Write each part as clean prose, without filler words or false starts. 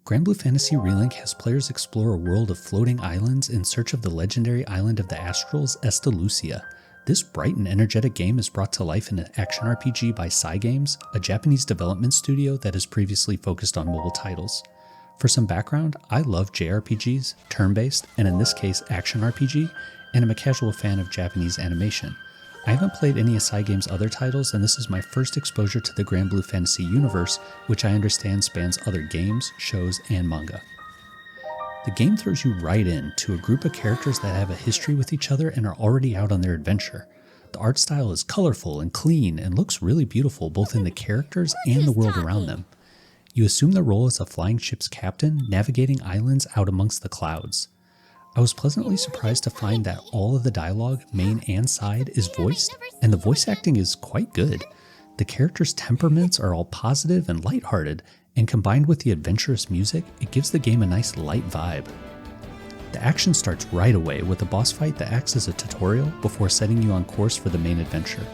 Granblue Fantasy Relink has players explore a world of floating islands in search of the legendary island of the Astrals, Estalucia. This bright and energetic game is brought to life in an action RPG by Cygames, a Japanese development studio that has previously focused on mobile titles. For some background, I love JRPGs, turn-based, and in this case action RPG, and I'm a casual fan of Japanese animation. I haven't played any of Cygames' other titles, and this is my first exposure to the Granblue Fantasy universe, which I understand spans other games, shows, and manga. The game throws you right into a group of characters that have a history with each other and are already out on their adventure. The art style is colorful and clean and looks really beautiful both in the characters and the world around them. You assume the role as a flying ship's captain, navigating islands out amongst the clouds. I was pleasantly surprised to find that all of the dialogue, main and side, is voiced, and the voice acting is quite good. The characters' temperaments are all positive and lighthearted, and combined with the adventurous music, it gives the game a nice light vibe. The action starts right away with a boss fight that acts as a tutorial before setting you on course for the main adventure.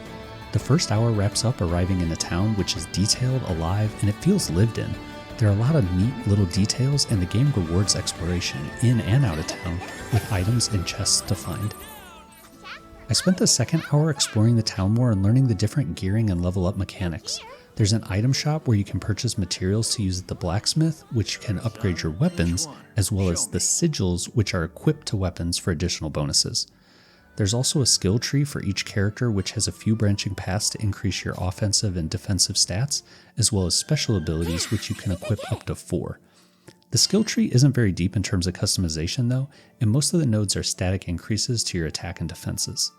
The first hour wraps up arriving in a town which is detailed, alive, and it feels lived in. There are a lot of neat little details, and the game rewards exploration in and out of town with items and chests to find. I spent the second hour exploring the town more and learning the different gearing and level up mechanics. There's an item shop where you can purchase materials to use at the blacksmith, which can upgrade your weapons, as well as the sigils, which are equipped to weapons for additional bonuses. There's also a skill tree for each character, which has a few branching paths to increase your offensive and defensive stats, as well as special abilities which you can equip up to 4. The skill tree isn't very deep in terms of customization though, and most of the nodes are static increases to your attack and defenses.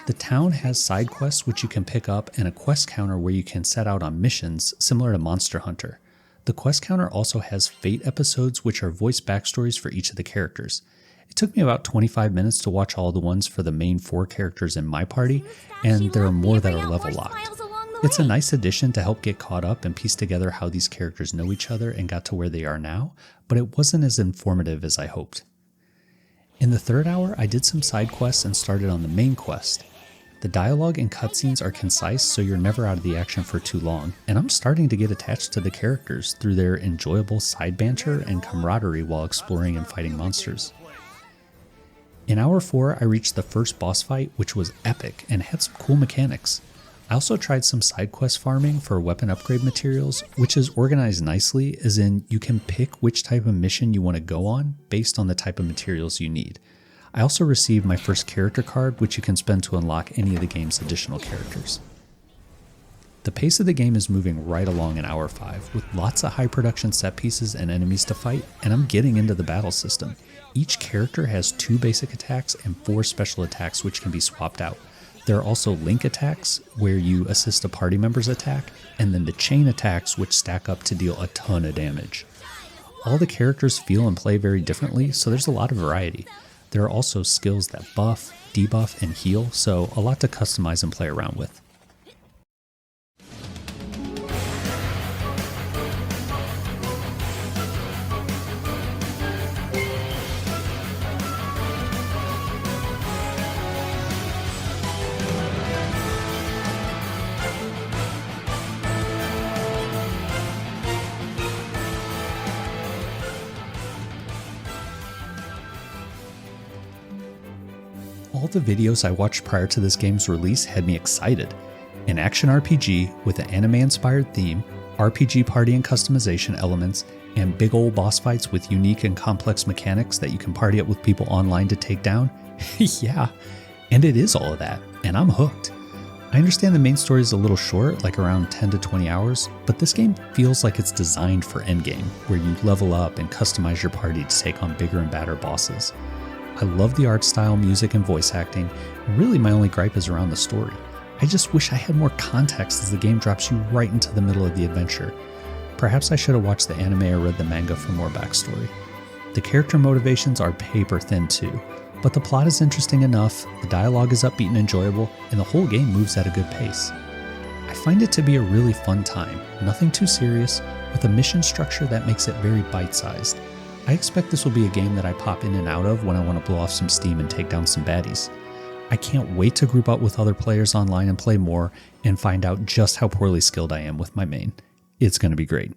The town has side quests which you can pick up and a quest counter where you can set out on missions, similar to Monster Hunter. The quest counter also has fate episodes which are voice backstories for each of the characters. It took me about 25 minutes to watch all the ones for the main 4 characters in my party, and there are more that are level locked. It's a nice addition to help get caught up and piece together how these characters know each other and got to where they are now, but it wasn't as informative as I hoped. In the third hour, I did some side quests and started on the main quest. The dialogue and cutscenes are concise, so you're never out of the action for too long, and I'm starting to get attached to the characters through their enjoyable side banter and camaraderie while exploring and fighting monsters. In hour 4, I reached the first boss fight, which was epic and had some cool mechanics. I also tried some side quest farming for weapon upgrade materials, which is organized nicely, as in you can pick which type of mission you want to go on based on the type of materials you need. I also received my first character card, which you can spend to unlock any of the game's additional characters. The pace of the game is moving right along in hour 5, with lots of high production set pieces and enemies to fight, and I'm getting into the battle system. Each character has 2 basic attacks and 4 special attacks which can be swapped out. There are also link attacks, where you assist a party member's attack, and then the chain attacks which stack up to deal a ton of damage. All the characters feel and play very differently, so there's a lot of variety. There are also skills that buff, debuff, and heal, so a lot to customize and play around with. All the videos I watched prior to this game's release had me excited. An action RPG with an anime-inspired theme, RPG party and customization elements, and big ol' boss fights with unique and complex mechanics that you can party up with people online to take down? Yeah, and it is all of that, and I'm hooked. I understand the main story is a little short, like around 10 to 20 hours, but this game feels like it's designed for endgame, where you level up and customize your party to take on bigger and badder bosses. I love the art style, music, and voice acting, and really my only gripe is around the story. I just wish I had more context as the game drops you right into the middle of the adventure. Perhaps I should have watched the anime or read the manga for more backstory. The character motivations are paper thin too, but the plot is interesting enough, the dialogue is upbeat and enjoyable, and the whole game moves at a good pace. I find it to be a really fun time, nothing too serious, with a mission structure that makes it very bite-sized. I expect this will be a game that I pop in and out of when I want to blow off some steam and take down some baddies. I can't wait to group up with other players online and play more and find out just how poorly skilled I am with my main. It's going to be great.